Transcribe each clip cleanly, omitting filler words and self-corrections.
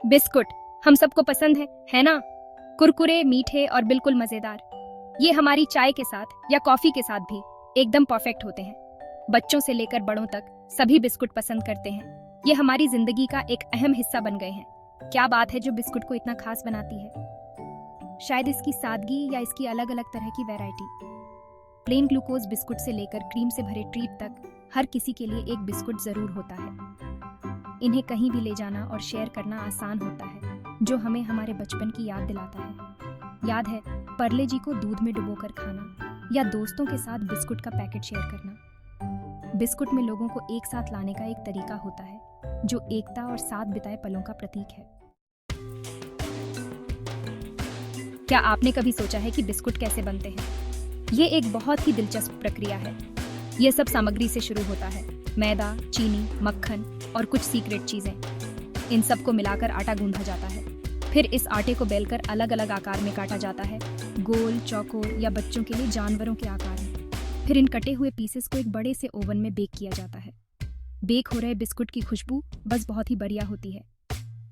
Biscuit हम सबको पसंद है ना? कुरकुरे, मीठे और बिल्कुल मजेदार। ये हमारी चाय के साथ या कॉफी के साथ भी एकदम परफेक्ट होते हैं। बच्चों से लेकर बड़ों तक सभी बिस्कुट पसंद करते हैं। ये हमारी जिंदगी का एक अहम हिस्सा बन गए हैं। क्या बात है जो बिस्कुट को इतना खास बनाती है? शायद इसकी सादगी या इसकी अलग अलग तरह की वैरायटी। प्लेन ग्लूकोज बिस्कुट से लेकर क्रीम से भरे ट्रीट तक हर किसी के लिए एक बिस्कुट जरूर होता है। इन्हें कहीं भी ले जाना और शेयर करना आसान होता है, जो हमें हमारे बचपन की याद दिलाता है। याद है परले जी को दूध में डुबोकर खाना या दोस्तों के साथ बिस्कुट का पैकेट शेयर करना। बिस्कुट में लोगों को एक साथ लाने का एक तरीका होता है, जो एकता और साथ बिताए पलों का प्रतीक है। क्या आपने कभी सोचा है कि बिस्कुट कैसे बनते हैं? ये एक बहुत ही दिलचस्प प्रक्रिया है। ये सब सामग्री से शुरू होता है, मैदा, चीनी, मक्खन और कुछ सीक्रेट चीजें। इन सब को मिलाकर आटा गूंथा जाता है। फिर इस आटे को बेलकर अलग अलग आकार में काटा जाता है, गोल, चौकोर या बच्चों के लिए जानवरों के आकार में। फिर इन कटे हुए पीसेस को एक बड़े से ओवन में बेक किया जाता है। बेक हो रहे बिस्कुट की खुशबू बस बहुत ही बढ़िया होती है।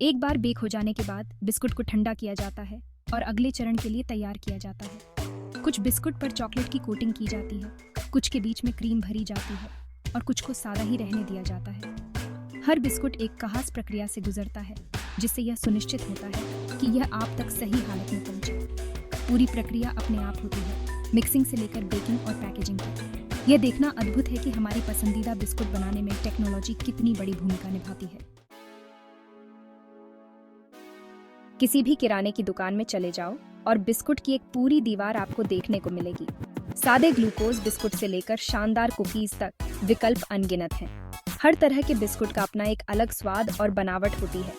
एक बार बेक हो जाने के बाद बिस्कुट को ठंडा किया जाता है और अगले चरण के लिए तैयार किया जाता है। कुछ बिस्कुट पर चॉकलेट की कोटिंग की जाती है, कुछ के बीच में क्रीम भरी जाती है और कुछ को सादा ही रहने दिया जाता है। हर बिस्कुट एक खास प्रक्रिया से गुजरता है, जिससे यह सुनिश्चित होता है कि यह आप तक सही हालत में पहुंचे। पूरी प्रक्रिया अपने आप होती है, मिक्सिंग से लेकर बेकिंग और पैकेजिंग तक। यह देखना अद्भुत है कि हमारी पसंदीदा बिस्कुट बनाने में टेक्नोलॉजी कितनी बड़ी भूमिका निभाती है। किसी भी किराने की दुकान में चले जाओ और बिस्कुट की एक पूरी दीवार आपको देखने को मिलेगी। सादे ग्लूकोज बिस्कुट से लेकर शानदार कुकीज तक विकल्प अनगिनत हैं। हर तरह के बिस्कुट का अपना एक अलग स्वाद और बनावट होती है।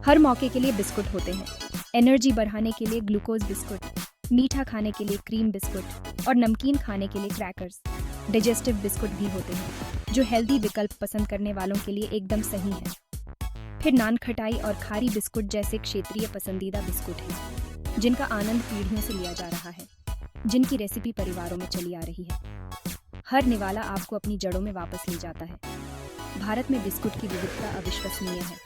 हर मौके के लिए बिस्कुट होते हैं। एनर्जी बढ़ाने के लिए ग्लूकोज बिस्कुट, मीठा खाने के लिए क्रीम बिस्कुट और नमकीन खाने के लिए क्रैकर्स। डाइजेस्टिव बिस्कुट भी होते हैं, जो हेल्दी विकल्प पसंद करने वालों के लिए एकदम सही है। फिर नान खटाई और खारी बिस्कुट जैसे क्षेत्रीय पसंदीदा बिस्कुट हैं, जिनका आनंद पीढ़ियों से लिया जा रहा है, जिनकी रेसिपी परिवारों में चली आ रही है। हर निवाला आपको अपनी जड़ों में वापस ले जाता है। भारत में बिस्कुट की विविधता अविश्वसनीय है,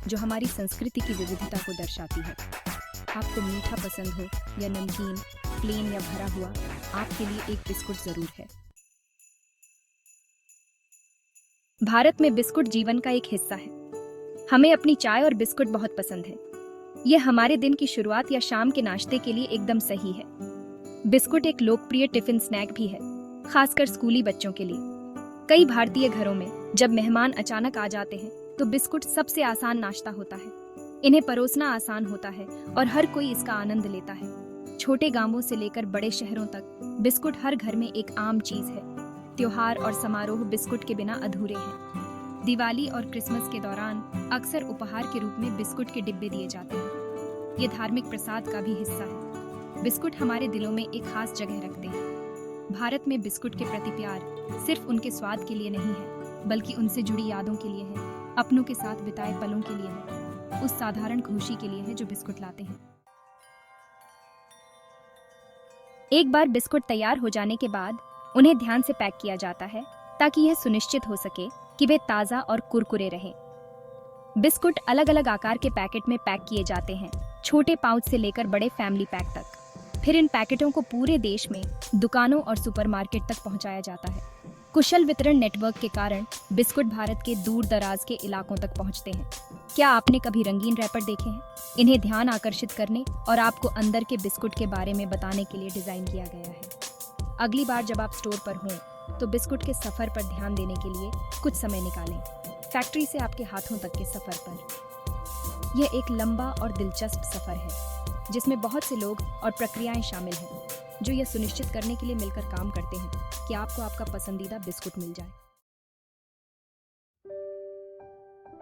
जो हमारी संस्कृति की विविधता को दर्शाती है। आपको मीठा पसंद हो या नमकीन, प्लेन या भरा हुआ, आपके लिए एक बिस्कुट जरूर है। भारत में बिस्कुट जीवन का एक हिस्सा है। हमें अपनी चाय और बिस्कुट बहुत पसंद है। यह हमारे दिन की शुरुआत या शाम के नाश्ते के लिए एकदम सही है। बिस्कुट एक लोकप्रिय टिफिन स्नैक भी है, खासकर स्कूली बच्चों के लिए। कई भारतीय घरों में जब मेहमान अचानक आ जाते हैं तो बिस्कुट सबसे आसान नाश्ता होता है। इन्हें परोसना आसान होता है और हर कोई इसका आनंद लेता है। छोटे गांवों से लेकर बड़े शहरों तक बिस्कुट हर घर में एक आम चीज है। त्योहार और समारोह बिस्कुट के बिना अधूरे हैं। दिवाली और क्रिसमस के दौरान अक्सर उपहार के रूप में बिस्कुट के डिब्बे दिए जाते हैं। ये धार्मिक प्रसाद का भी हिस्सा है। बिस्कुट हमारे दिलों में एक खास जगह रखते हैं। भारत में बिस्कुट के प्रति प्यार सिर्फ उनके स्वाद के लिए नहीं है, बल्कि उनसे जुड़ी यादों के लिए है, अपनों के साथ बिताए पलों के लिए है, उस साधारण खुशी के लिए है जो बिस्कुट लाते हैं। एक बार बिस्कुट तैयार हो जाने के बाद उन्हें ध्यान से पैक किया जाता है, ताकि यह सुनिश्चित हो सके कि वे ताज़ा और कुरकुरे रहें। बिस्कुट अलग अलग आकार के पैकेट में पैक किए जाते हैं, छोटे पाउच से लेकर बड़े फैमिली पैक तक। फिर इन पैकेटों को पूरे देश में दुकानों और सुपरमार्केट तक पहुंचाया जाता है। कुशल वितरण नेटवर्क के कारण बिस्कुट भारत के दूर दराज के इलाकों तक पहुंचते हैं। क्या आपने कभी रंगीन रैपर देखे हैं? इन्हें ध्यान आकर्षित करने और आपको अंदर के बिस्कुट के बारे में बताने के लिए डिजाइन किया गया है। अगली बार जब आप स्टोर पर हों तो बिस्कुट के सफर पर ध्यान देने के लिए कुछ समय निकालें। फैक्ट्री से आपके हाथों तक के सफर पर। यह एक लंबा और दिलचस्प सफर है, जिसमें बहुत से लोग और प्रक्रियाएं शामिल हैं, जो यह सुनिश्चित करने के लिए मिलकर काम करते हैं कि आपको आपका पसंदीदा बिस्कुट मिल जाए।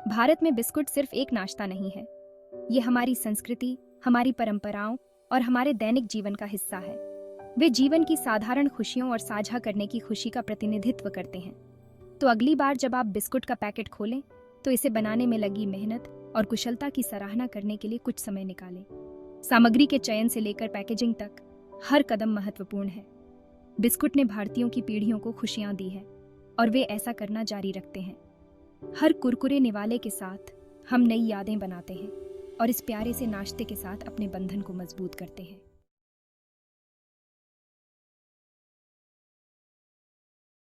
भारत में बिस्कुट सिर्फ एक नाश्ता नहीं है, ये हमारी संस्कृति, हमारी परंपराओं और हमारे दैनिक जीवन का हिस्सा है। वे जीवन की साधारण खुशियों और साझा करने की खुशी का प्रतिनिधित्व करते हैं। तो अगली बार जब आप बिस्कुट का पैकेट खोलें, तो इसे बनाने में लगी मेहनत और कुशलता की सराहना करने के लिए कुछ समय निकालें। सामग्री के चयन से लेकर पैकेजिंग तक हर कदम महत्वपूर्ण है। बिस्कुट ने भारतीयों की पीढ़ियों को खुशियां दी है और वे ऐसा करना जारी रखते हैं। हर कुरकुरे निवाले के साथ हम नई यादें बनाते हैं और इस प्यारे से नाश्ते के साथ अपने बंधन को मजबूत करते हैं।